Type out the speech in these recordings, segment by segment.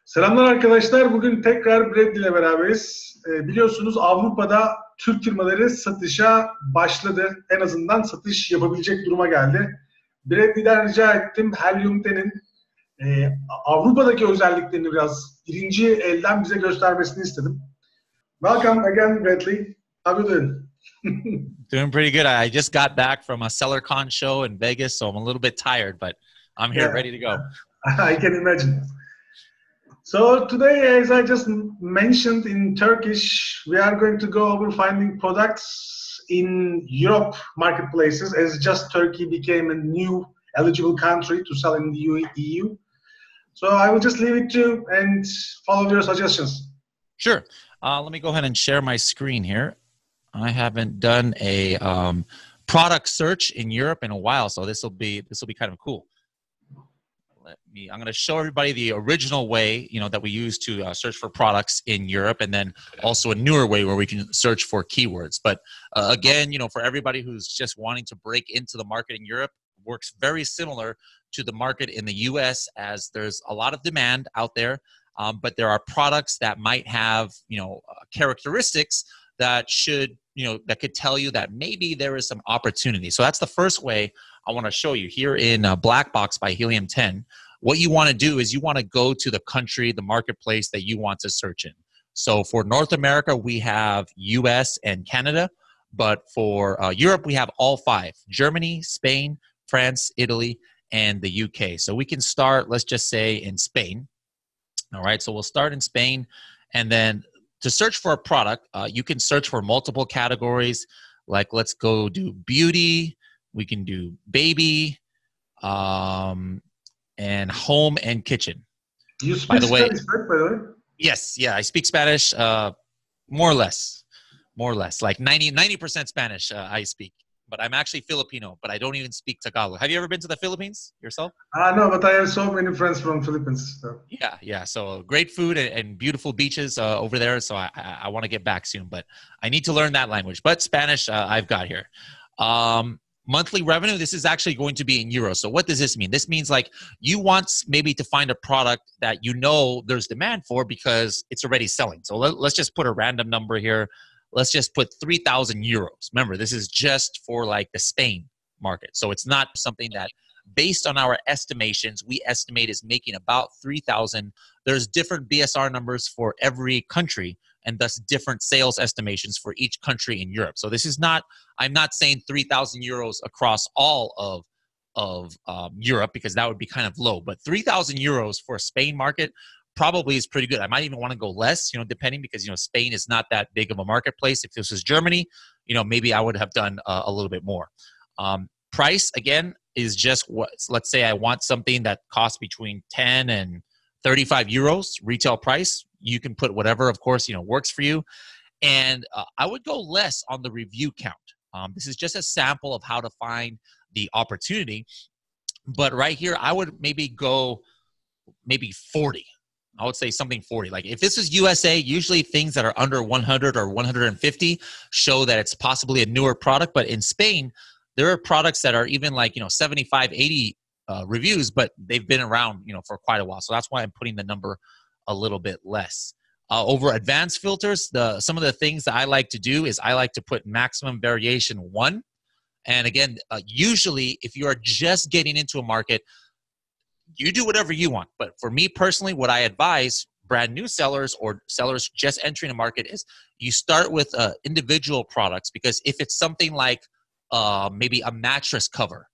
Selamlar arkadaşlar. Bugün tekrar Ücretli ile beraberiz. Biliyorsunuz Avrupa'da Türk firmaları satışa başladı. En azından satış yapabilecek duruma geldi. Ücretli'den rica ettim Helium10'denin Avrupa'daki özelliklerini biraz birinci elden bize göstermesini istedim. Welcome again, Ücretli. How are you doing? Doing pretty good. I just got back from a SellerCon show in Vegas, so I'm a little bit tired, but I'm here ready to go. I can imagine. So today, as I just mentioned in Turkish, we are going to go over finding products in Europe marketplaces, as just Turkey became a new eligible country to sell in the EU. So I will just leave it to you and follow your suggestions. Sure. Let me go ahead and share my screen here. I haven't done a product search in Europe in a while, so this will be kind of cool. I'm going to show everybody the original way, that we use to search for products in Europe, and then also a newer way where we can search for keywords. But again, for everybody who's just wanting to break into the market in Europe, works very similar to the market in the US, as there's a lot of demand out there, but there are products that might have, characteristics that should, that could tell you that maybe there is some opportunity. So that's the first way I want to show you here in Black Box by Helium10. What you want to do is you want to go to the country, the marketplace that you want to search in. So for North America, we have US and Canada, but for Europe, we have all five: Germany, Spain, France, Italy, and the UK. So we can start, let's just say, in Spain. All right, so we'll start in Spain, and then to search for a product, you can search for multiple categories. Like, let's go do beauty. We can do baby, and home and kitchen. You speak Spanish, right, by the way? Yes, yeah, I speak Spanish, more or less, like 90% Spanish I speak. But I'm actually Filipino, but I don't even speak Tagalog. Have you ever been to the Philippines yourself? No, but I have so many friends from Philippines. So. Yeah. So great food and beautiful beaches over there. So I want to get back soon, but I need to learn that language. But Spanish I've got here. Monthly revenue, this is actually going to be in euros. So what does this mean? This means like you want maybe to find a product that there's demand for because it's already selling. So let's just put a random number here. Let's just put 3,000 euros. Remember, this is just for like the Spain market. So it's not something that, based on our estimations, we estimate is making about 3,000. There's different BSR numbers for every country, and thus different sales estimations for each country in Europe. So this is not, I'm not saying 3,000 euros across all of Europe, because that would be kind of low. But 3,000 euros for a Spain market probably is pretty good. I might even want to go less, depending, because, Spain is not that big of a marketplace. If this was Germany, maybe I would have done a little bit more. Price, again, is just what, let's say I want something that costs between 10 and 35 euros retail price. You can put whatever, of course, works for you. And I would go less on the review count. This is just a sample of how to find the opportunity. But right here, I would maybe go 40. I would say something 40. Like if this is USA, usually things that are under 100 or 150 show that it's possibly a newer product. But in Spain, there are products that are even like, 75, 80 reviews, but they've been around, for quite a while. So that's why I'm putting the number a little bit less. Over advanced filters, some of the things that I like to do is I like to put maximum variation 1. And again, usually if you are just getting into a market, you do whatever you want. But for me personally, what I advise brand new sellers or sellers just entering a market is you start with individual products, because if it's something like maybe a mattress cover,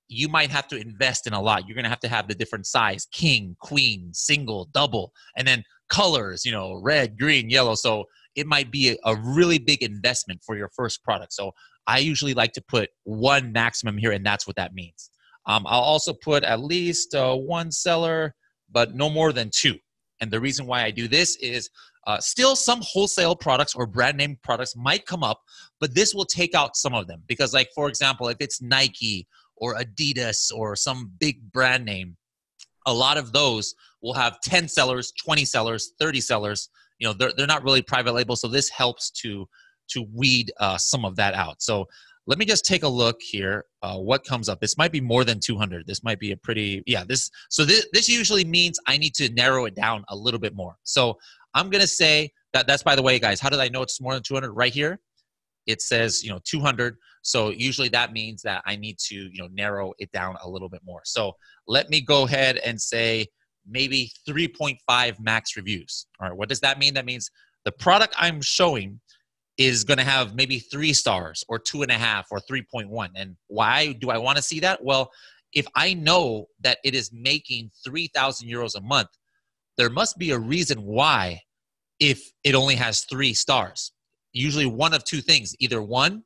you might have to invest in a lot. You're going to have the different size: king, queen, single, double, and then colors, red, green, yellow. So it might be a really big investment for your first product. So I usually like to put 1 maximum here, and that's what that means. I'll also put at least 1 seller, but no more than 2. And the reason why I do this is still some wholesale products or brand name products might come up, but this will take out some of them. Because like, for example, if it's Nike or Adidas or some big brand name, a lot of those will have 10 sellers, 20 sellers, 30 sellers. They're not really private label. So this helps to weed some of that out. So let me just take a look here. What comes up? This might be more than 200. This might be a pretty, yeah, this usually means I need to narrow it down a little bit more. So I'm going to say that's, by the way, guys, how did I know it's more than 200? Right here, it says, 200. So usually that means that I need to, narrow it down a little bit more. So let me go ahead and say maybe 3.5 max reviews. All right. What does that mean? That means the product I'm showing is going to have maybe 3 stars or 2.5 or 3.1. And why do I want to see that? Well, if I know that it is making 3,000 euros a month, there must be a reason why if it only has 3 stars. Usually one of 2 things. Either one,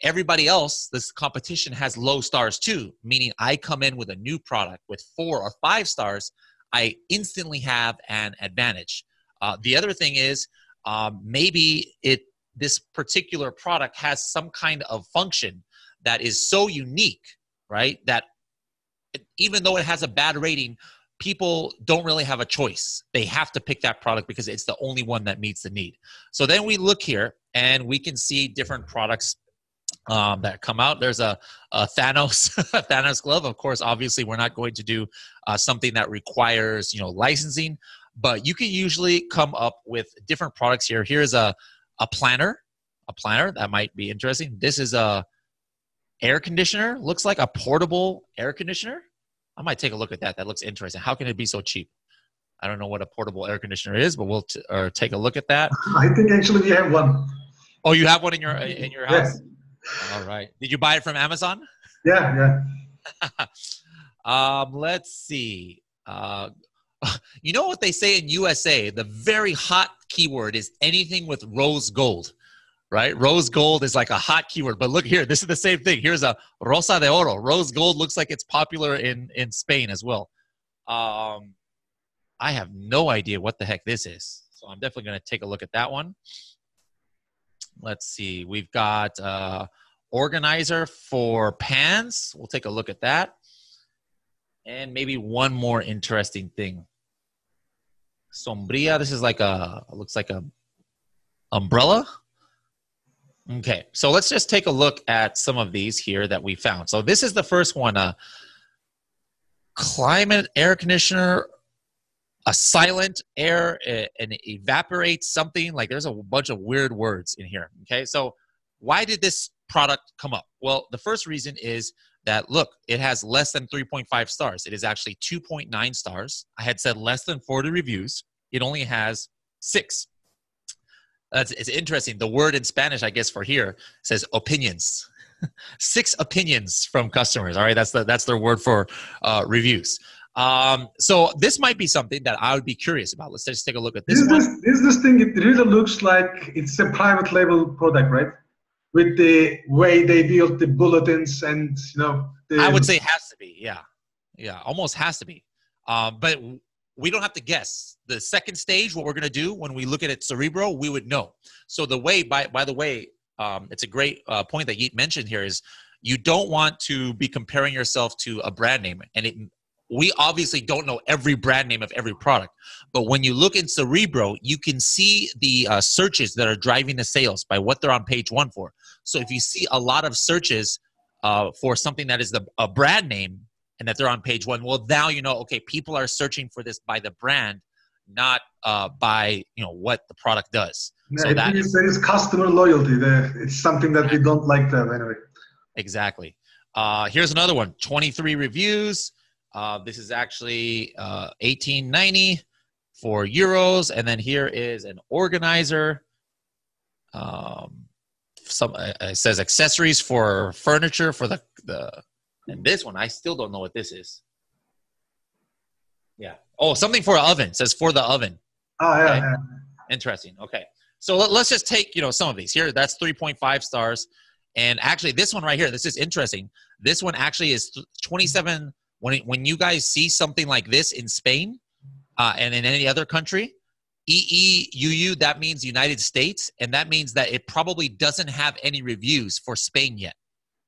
everybody else, this competition has low stars too, meaning I come in with a new product with 4 or 5 stars, I instantly have an advantage. The other thing is, maybe this particular product has some kind of function that is so unique, right? That even though it has a bad rating, people don't really have a choice. They have to pick that product because it's the only one that meets the need. So then we look here and we can see different products that come out. There's a Thanos Thanos glove. Of course, obviously, we're not going to do something that requires licensing. But you can usually come up with different products here. Here's a planner. A planner. That might be interesting. This is a air conditioner. Looks like a portable air conditioner. I might take a look at that. That looks interesting. How can it be so cheap? I don't know what a portable air conditioner is, but we'll take a look at that. I think actually we have one. Oh, you have one in your house? Yeah. All right. Did you buy it from Amazon? Yeah. Let's see. You know what they say in USA? The very hot keyword is anything with rose gold, right? Rose gold is like a hot keyword. But look here, this is the same thing. Here's a rosa de oro. Rose gold looks like it's popular in Spain as well. I have no idea what the heck this is. So I'm definitely going to take a look at that one. Let's see. We've got organizer for pans. We'll take a look at that. And maybe one more interesting thing. Sombría. This is like looks like a umbrella. Okay, so let's just take a look at some of these here that we found. So this is the first one, climate air conditioner, a silent air, and it evaporates something. Like there's a bunch of weird words in here. Okay, so why did this product come up? Well, the first reason is that, look, it has less than 3.5 stars. It is actually 2.9 stars. I had said less than 40 reviews. It only has 6. It's interesting. The word in Spanish, I guess, for here says opinions. 6 opinions from customers. All right, that's their word for reviews. So this might be something that I would be curious about. Let's just take a look at this one. This thing, it really looks like it's a private label product, right? With the way they build the bulletins and, I would say it has to be. Yeah, almost has to be. But we don't have to guess. The second stage, what we're going to do when we look at it Cerebro, we would know. So the way, by the way, it's a great point that Yeet mentioned here is you don't want to be comparing yourself to a brand name. And we obviously don't know every brand name of every product. But when you look in Cerebro, you can see the searches that are driving the sales by what they're on page 1 for. So if you see a lot of searches for something that is a brand name and that they're on page 1, well, now you know, okay, people are searching for this by the brand, not by what the product does. Yeah, so there is customer loyalty there. It's something that we don't like that anyway. Exactly. Here's another one, 23 reviews. This is actually 18.90 for euros. And then here is an organizer. It says accessories for furniture for and this one, I still don't know what this is. Yeah. Oh, something for an oven. It says for the oven. Oh, yeah. Okay. Yeah. Interesting. Okay. So let's just take, some of these here. That's 3.5 stars. And actually this one right here, this is interesting. This one actually is 27. When you guys see something like this in Spain and in any other country, EEUU, that means United States, and that means that it probably doesn't have any reviews for Spain yet.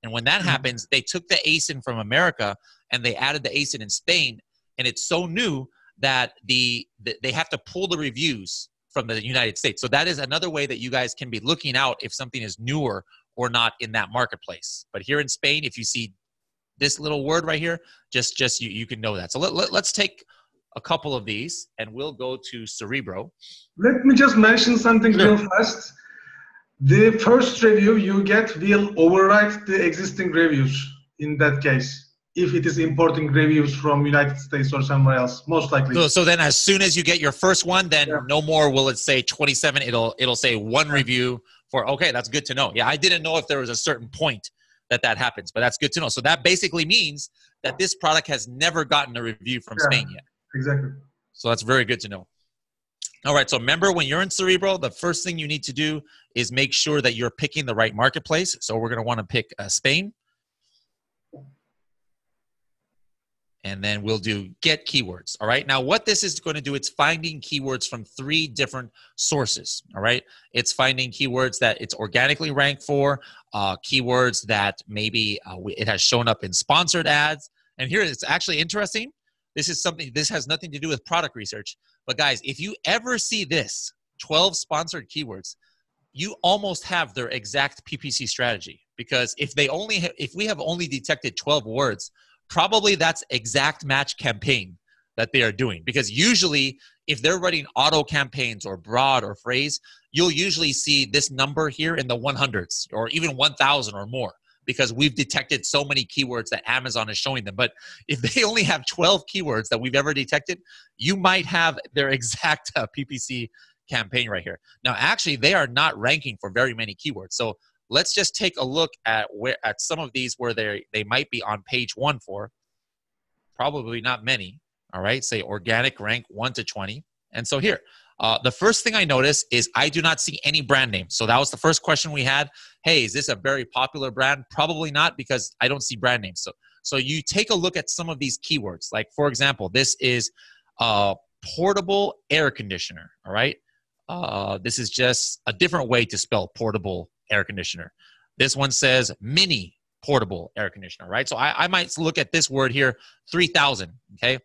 And when that happens, they took the ASIN from America and they added the ASIN in Spain, and it's so new that they have to pull the reviews from the United States. So that is another way that you guys can be looking out if something is newer or not in that marketplace. But here in Spain, if you see this little word right here, just you can know that. So let's take a couple of these and we'll go to Cerebro. Let me just mention something Sure. real fast. The first review you get will override the existing reviews in that case, if it is importing reviews from United States or somewhere else, most likely. So then as soon as you get your first one, then Yeah. no more will it say 27. It'll say one review for, okay, that's good to know. Yeah, I didn't know if there was a certain point that happens, but that's good to know. So that basically means that this product has never gotten a review from Spain yet. Exactly. So that's very good to know. All right, so remember when you're in Cerebro, the first thing you need to do is make sure that you're picking the right marketplace. So we're going to want to pick Spain. And then we'll do get keywords. All right, now what this is going to do, it's finding keywords from 3 different sources. All right, it's finding keywords that it's organically ranked for, keywords that maybe it has shown up in sponsored ads. And here it's actually interesting. This has nothing to do with product research. But guys, if you ever see this, 12 sponsored keywords, you almost have their exact PPC strategy. Because if we have only detected 12 words, probably that's exact match campaign that they are doing. Because usually if they're running auto campaigns or broad or phrase, you'll usually see this number here in the 100s or even 1,000 or more, because we've detected so many keywords that Amazon is showing them. But if they only have 12 keywords that we've ever detected, you might have their exact PPC campaign right here. Now, actually, they are not ranking for very many keywords. So let's just take a look at some of these where they might be on page 1 for. Probably not many. All right, say organic rank 1 to 20. And so here, the first thing I notice is I do not see any brand names. So that was the first question we had. Hey, is this a very popular brand? Probably not, because I don't see brand names. So you take a look at some of these keywords. Like, for example, this is portable air conditioner. All right, this is just a different way to spell portable air conditioner. This one says mini portable air conditioner, right? So I might look at this word here, 3,000, okay?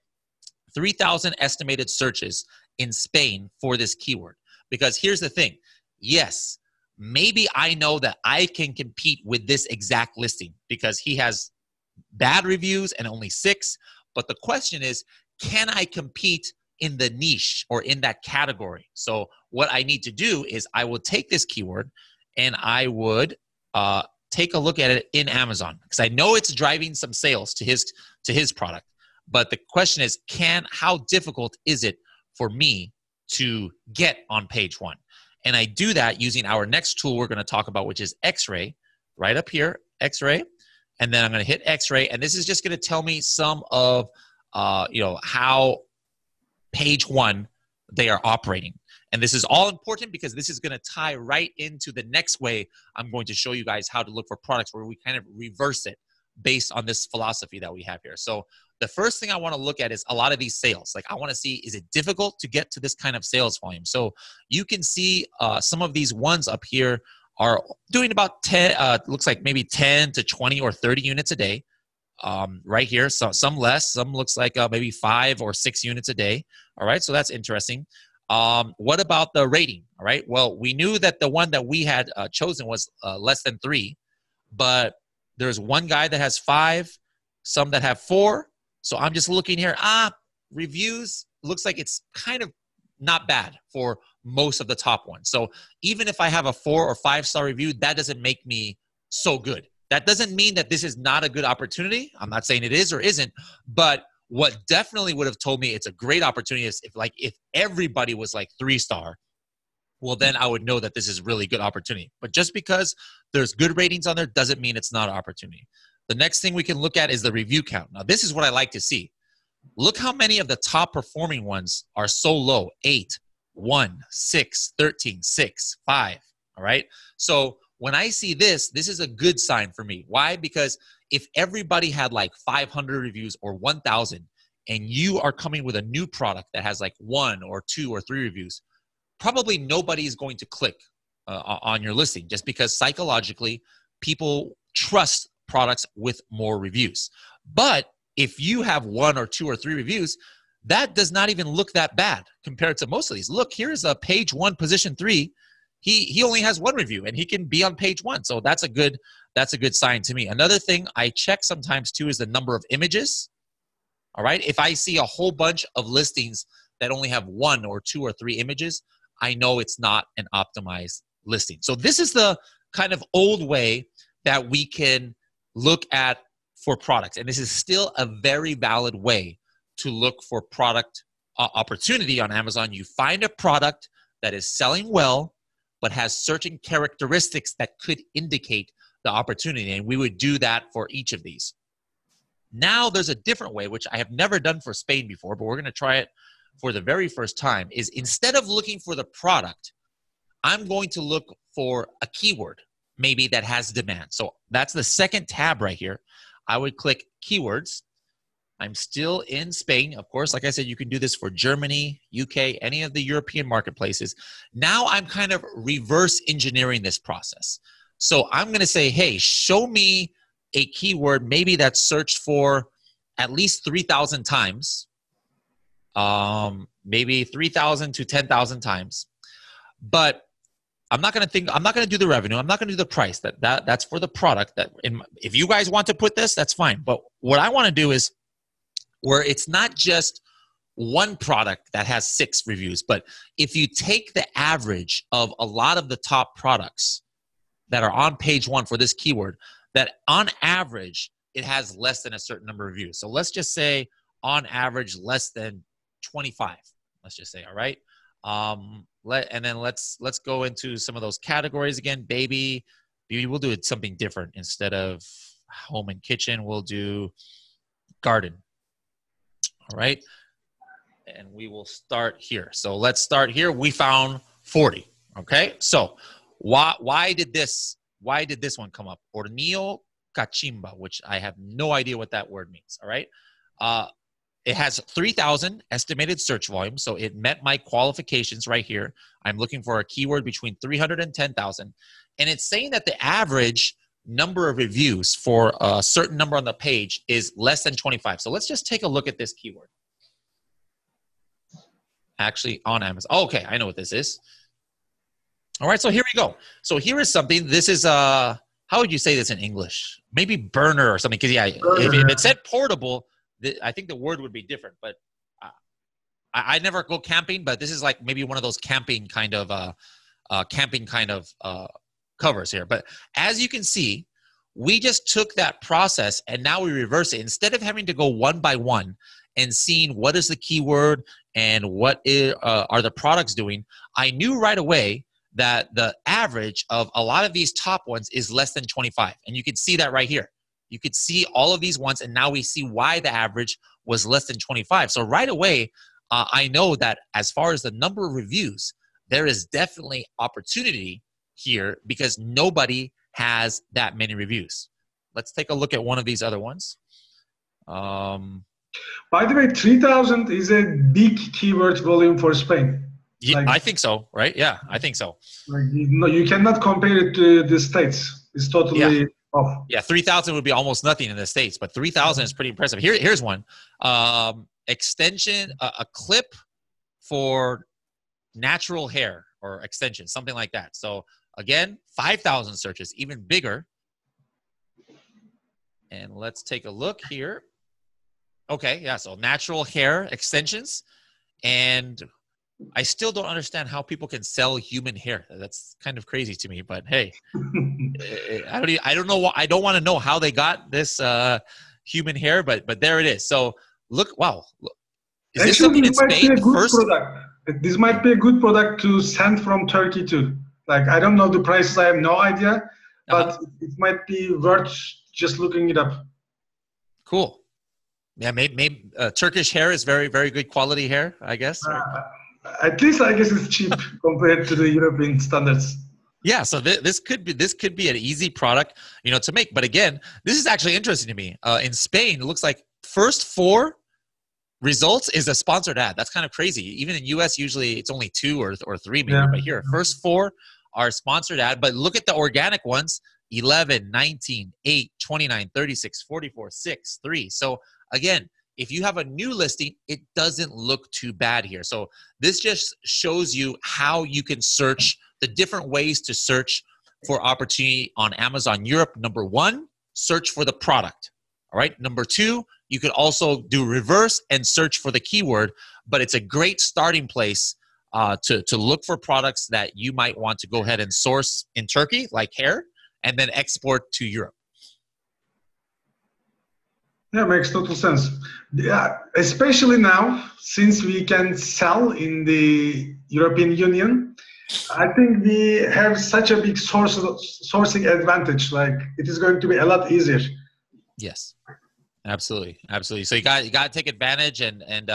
3,000 estimated searches in Spain for this keyword. Because here's the thing. Yes, maybe I know that I can compete with this exact listing because he has bad reviews and only 6. But the question is, can I compete in the niche or in that category? So what I need to do is I will take this keyword and I would take a look at it in Amazon, because I know it's driving some sales to his product. But the question is, how difficult is it for me to get on page 1? And I do that using our next tool we're going to talk about, which is X-ray, right up here, X-ray. And then I'm going to hit X-ray, and this is just going to tell me some of how page 1 they are operating. And this is all important because this is going to tie right into the next way I'm going to show you guys how to look for products, where we kind of reverse it based on this philosophy that we have here. So the first thing I want to look at is a lot of these sales. Like, I want to see, is it difficult to get to this kind of sales volume? So you can see some of these ones up here are doing about 10, looks like maybe 10 to 20 or 30 units a day. Right here, so some less, some looks like maybe 5 or 6 units a day. All right, so that's interesting. What about the rating? All right, well, we knew that the one that we had chosen was less than 3, but there's one guy that has 5, some that have 4. So I'm just looking here. Reviews looks like it's kind of not bad for most of the top ones. So even if I have a 4 or 5 star review, that doesn't make me so good. That doesn't mean that this is not a good opportunity. I'm not saying it is or isn't, but what definitely would have told me it's a great opportunity is if everybody was like 3-star, well, then I would know that this is really good opportunity. But just because there's good ratings on there doesn't mean it's not an opportunity. The next thing we can look at is the review count. Now, this is what I like to see. Look how many of the top performing ones are so low. 8, 1, 6, 13, 6, 5. All right. So when I see this, this is a good sign for me. Why? Because if everybody had like 500 reviews or 1,000 and you are coming with a new product that has like 1 or 2 or 3 reviews, probably nobody is going to click on your listing, just because psychologically people trust products with more reviews. But if you have 1 or 2 or 3 reviews, that does not even look that bad compared to most of these. Look, here's a page 1, position 3. he only has 1 review and he can be on page 1. So that's a good sign to me. Another thing I check sometimes too is the number of images. All right. If I see a whole bunch of listings that only have 1 or 2 or 3 images, I know it's not an optimized listing. So this is the kind of old way that we can look at for products. And this is still a very valid way to look for product opportunity on Amazon. You find a product that is selling well, but has certain characteristics that could indicate the opportunity. And we would do that for each of these. Now there's a different way, which I have never done for Spain before, but we're going to try it for the very first time, is instead of looking for the product, I'm going to look for a keyword, maybe that has demand. So that's the second tab right here. I would click keywords. I'm still in Spain. Of course, like I said, you can do this for Germany, UK, any of the European marketplaces. Now I'm kind of reverse engineering this process. So I'm going to say, hey, show me a keyword maybe that's searched for at least 3,000 times, maybe 3,000 to 10,000 times. But I'm not going to do the revenue. I'm not going to do the price. That's for the product. If you guys want to put this, that's fine. But what I want to do is where it's not just one product that has 6 reviews, but if you take the average of a lot of the top products that are on page 1 for this keyword, that on average, it has less than a certain number of reviews. So let's just say on average, less than 25, let's just say, all right? And then let's go into some of those categories again. Baby, beauty, we'll do it something different. Instead of home and kitchen, we'll do garden. All right. And we will start here. So let's start here. We found 40. Okay. So why did this one come up? Hornillo cachimba, which I have no idea what that word means. All right. It has 3,000 estimated search volume, so it met my qualifications right here. I'm looking for a keyword between 300 and 10,000, and it's saying that the average number of reviews for a certain number on the page is less than 25. So let's just take a look at this keyword. Actually, on Amazon. Oh, okay, I know what this is. All right, so here we go. So here is something. This is how would you say this in English? Maybe burner or something. Because yeah, if it said portable, I think the word would be different, but I never go camping, but this is like maybe one of those camping kind of covers here. But as you can see, we just took that process and now we reverse it. Instead of having to go one by one and seeing what is the keyword and what are the products doing, I knew right away that the average of a lot of these top ones is less than 25. And you can see that right here. You could see all of these ones, and now we see why the average was less than 25. So right away, I know that as far as the number of reviews, there is definitely opportunity here because nobody has that many reviews. Let's take a look at one of these other ones. By the way, 3,000 is a big keyword volume for Spain. Yeah, I think so, right? Yeah, I think so. Like, you cannot compare it to the States. It's totally... Yeah. Yeah, 3,000 would be almost nothing in the States, but 3,000 is pretty impressive. Here's one. Extension, a clip for natural hair or extension, something like that. So again, 5,000 searches, even bigger. And let's take a look here. Okay, yeah, so natural hair extensions. And I still don't understand how people can sell human hair. That's kind of crazy to me, but hey, I don't know. I don't want to know how they got this human hair, but there it is. So look, wow. Is this something in Spain first? This might be a good product to send from Turkey to. Like, I don't know the prices. I have no idea, but it might be worth just looking it up. Cool. Yeah, maybe Turkish hair is very, very good quality hair, I guess. At least I guess it's cheap compared to the European standards. Yeah, so this could be an easy product, to make. But again, this is actually interesting to me. In Spain, it looks like first 4 results is a sponsored ad. That's kind of crazy. Even in US, usually it's only 2 or 3 maybe. Yeah. But here, first 4 are sponsored ad. But look at the organic ones: 11, 19, 8, 29, 36, 44, 6, 3. So again, if you have a new listing, it doesn't look too bad here. So this just shows you how you can search the different ways to search for opportunity on Amazon Europe. Number one, search for the product. All right. Number two, you could also do reverse and search for the keyword, but it's a great starting place to look for products that you might want to go ahead and source in Turkey, like hair, and then export to Europe. Yeah, makes total sense. Yeah, especially now, since we can sell in the European Union, I think we have such a big sourcing advantage. Like, it is going to be a lot easier. Yes, absolutely, absolutely. So you got to take advantage. And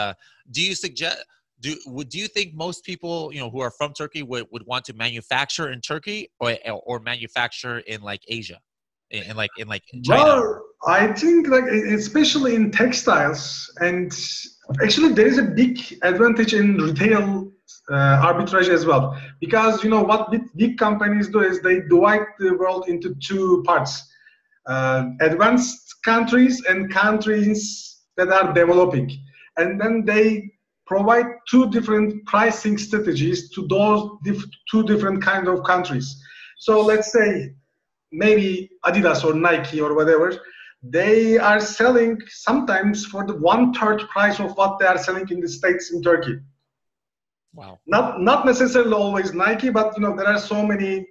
do you suggest? Do you think most people, you know, who are from Turkey would want to manufacture in Turkey or manufacture in like Asia, in China? Well, I think like especially in textiles, and actually there is a big advantage in retail arbitrage as well, because you know what big companies do is they divide the world into two parts: advanced countries and countries that are developing, and then they provide two different pricing strategies to those two different kind of countries. So let's say maybe Adidas or Nike or whatever, they are selling sometimes for the 1/3 price of what they are selling in the States in Turkey. Wow. Not necessarily always Nike, but you know there are so many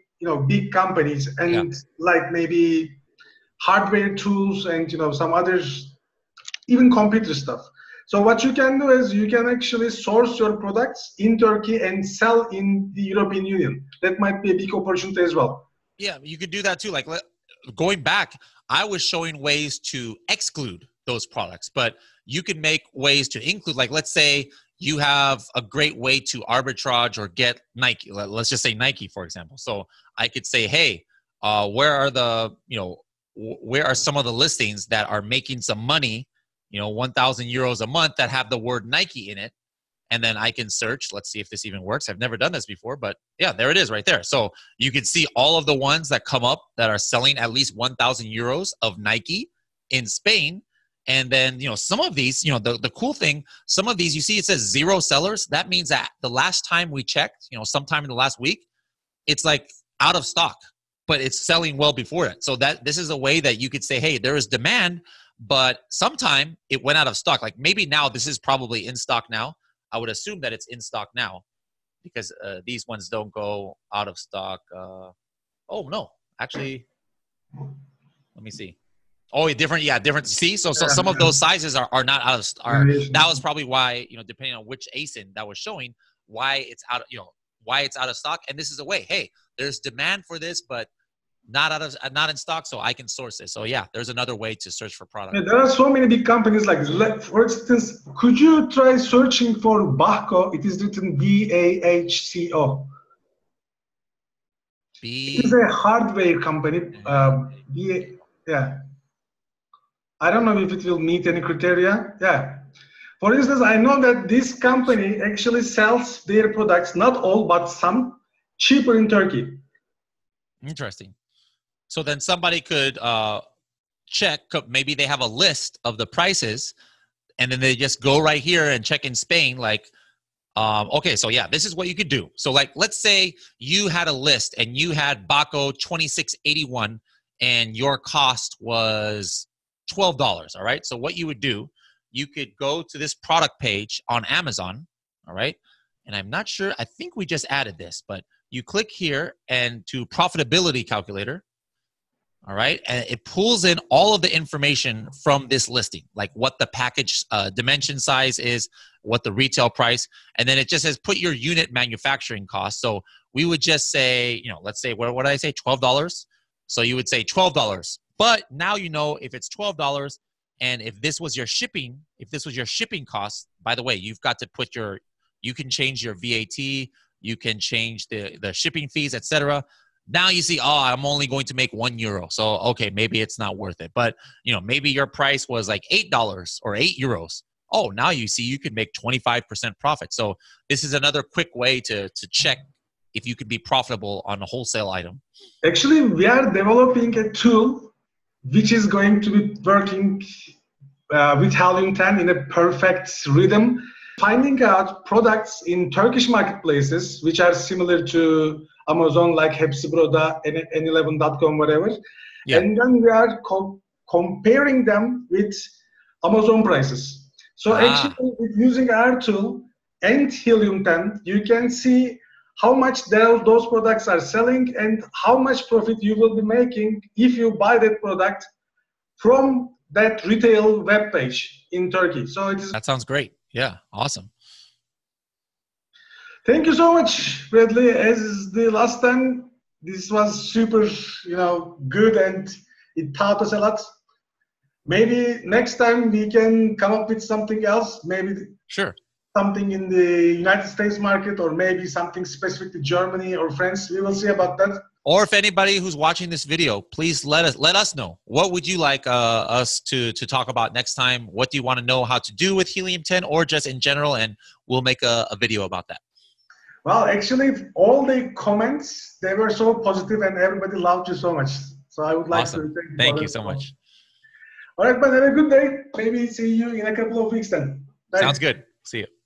big companies and like maybe hardware tools and some others, even computer stuff. So what you can do is you can actually source your products in Turkey and sell in the European Union. That might be a big opportunity as well. Yeah, you could do that too. Like going back, I was showing ways to exclude those products, but you can make ways to include. Like let's say you have a great way to arbitrage or get Nike. Let's just say Nike, for example. So I could say, hey, where are some of the listings that are making some money, 1,000 euros a month that have the word Nike in it? And then I can search. Let's see if this even works. I've never done this before, but yeah, there it is right there. So you can see all of the ones that come up that are selling at least 1,000 euros of Nike in Spain. And then, some of these, the cool thing, some of these, you see it says 0 sellers. That means that the last time we checked, sometime in the last week, it's like out of stock, but it's selling well before it. So this is a way that you could say, hey, there is demand, but sometime it went out of stock. Like maybe now this is probably in stock now. I would assume that it's in stock now because these ones don't go out of stock. Oh no, actually, let me see. Oh, different. Yeah, different. See, so some of those sizes are not out of stock. That was probably why, depending on which ASIN that was showing, why it's out of stock. And this is a way. Hey, there's demand for this, but not in stock, so I can source it. So yeah, there's another way to search for product. Yeah, there are so many big companies like this. For instance, could you try searching for Bahco? It is written BAHCO. It is a hardware company. Yeah. I don't know if it will meet any criteria. Yeah. For instance, I know that this company actually sells their products, not all, but some, cheaper in Turkey. Interesting. So then somebody could check, maybe they have a list of the prices, and then they just go right here and check in Spain, like, okay, so yeah, this is what you could do. So like, let's say you had a list and you had Bahco 2681 and your cost was $12, all right? So what you would do, you could go to this product page on Amazon, all right? And I'm not sure, I think we just added this, but you click here and to Profitability Calculator, all right? And it pulls in all of the information from this listing, like what the package dimension size is, what the retail price, and then it just says put your unit manufacturing cost. So we would just say, let's say, what did I say, $12? So you would say $12. But now if it's $12 and if this was your shipping, cost, by the way, you've got to put you can change your VAT, you can change the shipping fees, etc. Now you see, I'm only going to make €1. So, okay, maybe it's not worth it. But, maybe your price was like $8 or €8. Oh, now you see you can make 25% profit. So this is another quick way to check if you can be profitable on a wholesale item. Actually, we are developing a tool which is going to be working with Helium10 in a perfect rhythm. finding out products in Turkish marketplaces, which are similar to Amazon, like Hepsiburada, N11.com, whatever. Yeah. And then we are comparing them with Amazon prices. So actually, using our tool and Helium10, you can see how much those products are selling and how much profit you will be making if you buy that product from that retail web page in Turkey. So it is. That sounds great. Yeah, awesome. Thank you so much, Bradley. As the last time, this was super, good, and it taught us a lot. Maybe next time we can come up with something else. Maybe sure. Something in the United States market, or maybe something specific to Germany or France. We will see about that. Or if anybody who's watching this video, please let us know. What would you like us to talk about next time? What do you want to know how to do with Helium10, or just in general? And we'll make a video about that. Well, actually, all the comments, they were so positive and everybody loved you so much. So I would like to thank you so much. All right, but have a good day. Maybe see you in a couple of weeks then. Bye. Sounds good. See you.